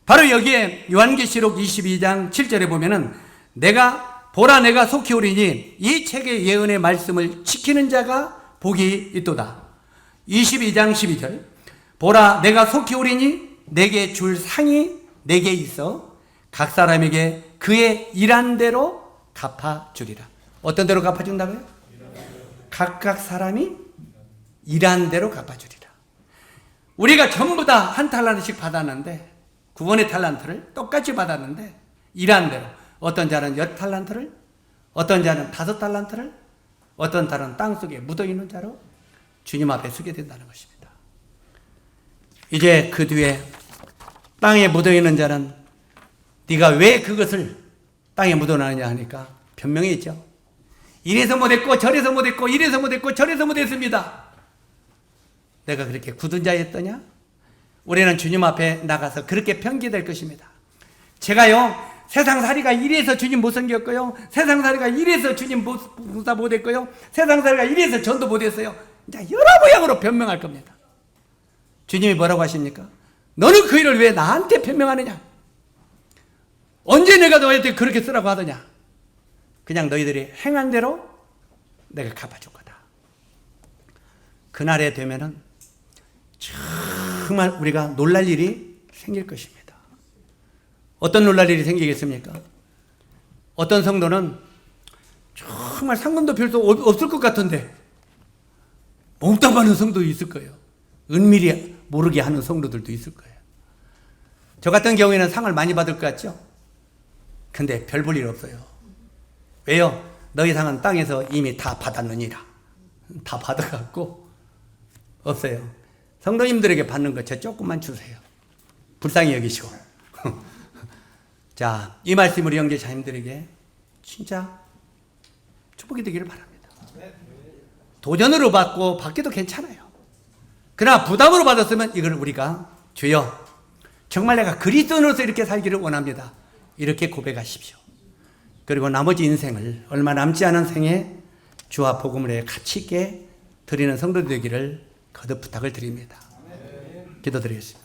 바로 여기에 요한계시록 22장 7절에 보면은 보라 내가 속히 오리니 이 책의 예언의 말씀을 지키는 자가 복이 있도다. 22장 12절 보라 내가 속히 오리니 내게 줄 상이 내게 있어 각 사람에게 그의 일한 대로 갚아주리라. 어떤 대로 갚아준다고요? 각각 사람이 일한 대로 갚아주리라. 우리가 전부 다 한 탈란트씩 받았는데 구원의 탈란트를 똑같이 받았는데 일한 대로 어떤 자는 10탈란트를 어떤 자는 5탈란트를 어떤 자는 땅속에 묻어있는 자로 주님 앞에 서게 된다는 것입니다. 이제 그 뒤에 땅에 묻어있는 자는 네가 왜 그것을 땅에 묻어놨느냐 하니까 변명했죠. 이래서 못했고 저래서 못했고 이래서 못했고 저래서 못했습니다. 내가 그렇게 굳은 자였더냐? 우리는 주님 앞에 나가서 그렇게 편기될 것입니다. 제가요 세상살이가 이래서 주님 못 섬겼고요, 세상살이가 이래서 주님 봉사 못했고요, 세상살이가 이래서 전도 못했어요. 이제 여러 모양으로 변명할 겁니다. 주님이 뭐라고 하십니까? 너는 그 일을 왜 나한테 변명하느냐? 언제 내가 너희한테 그렇게 쓰라고 하더냐? 그냥 너희들이 행한 대로 내가 갚아줄 거다. 그날에 되면은 정말 우리가 놀랄 일이 생길 것입니다. 어떤 놀랄 일이 생기겠습니까? 어떤 성도는 정말 상관도 별로 없을 것 같은데 몽땅하는 성도도 있을 거예요. 은밀히 모르게 하는 성도들도 있을 거예요. 저 같은 경우에는 상을 많이 받을 것 같죠? 근데 별 볼 일 없어요. 왜요? 너희 상은 땅에서 이미 다 받았느니라. 다 받아갖고 없어요. 성도님들에게 받는 거 저 조금만 주세요. 불쌍히 여기시고. 자, 이 말씀으로 영계자님들에게 진짜 축복이 되기를 바랍니다. 도전으로 받고 받기도 괜찮아요. 그러나 부담으로 받았으면 이걸 우리가 주여 정말 내가 그리스도인으로서 이렇게 살기를 원합니다. 이렇게 고백하십시오. 그리고 나머지 인생을 얼마 남지 않은 생에 주와 복음을 가치 있게 드리는 성도 되기를 거듭 부탁을 드립니다. 기도드리겠습니다.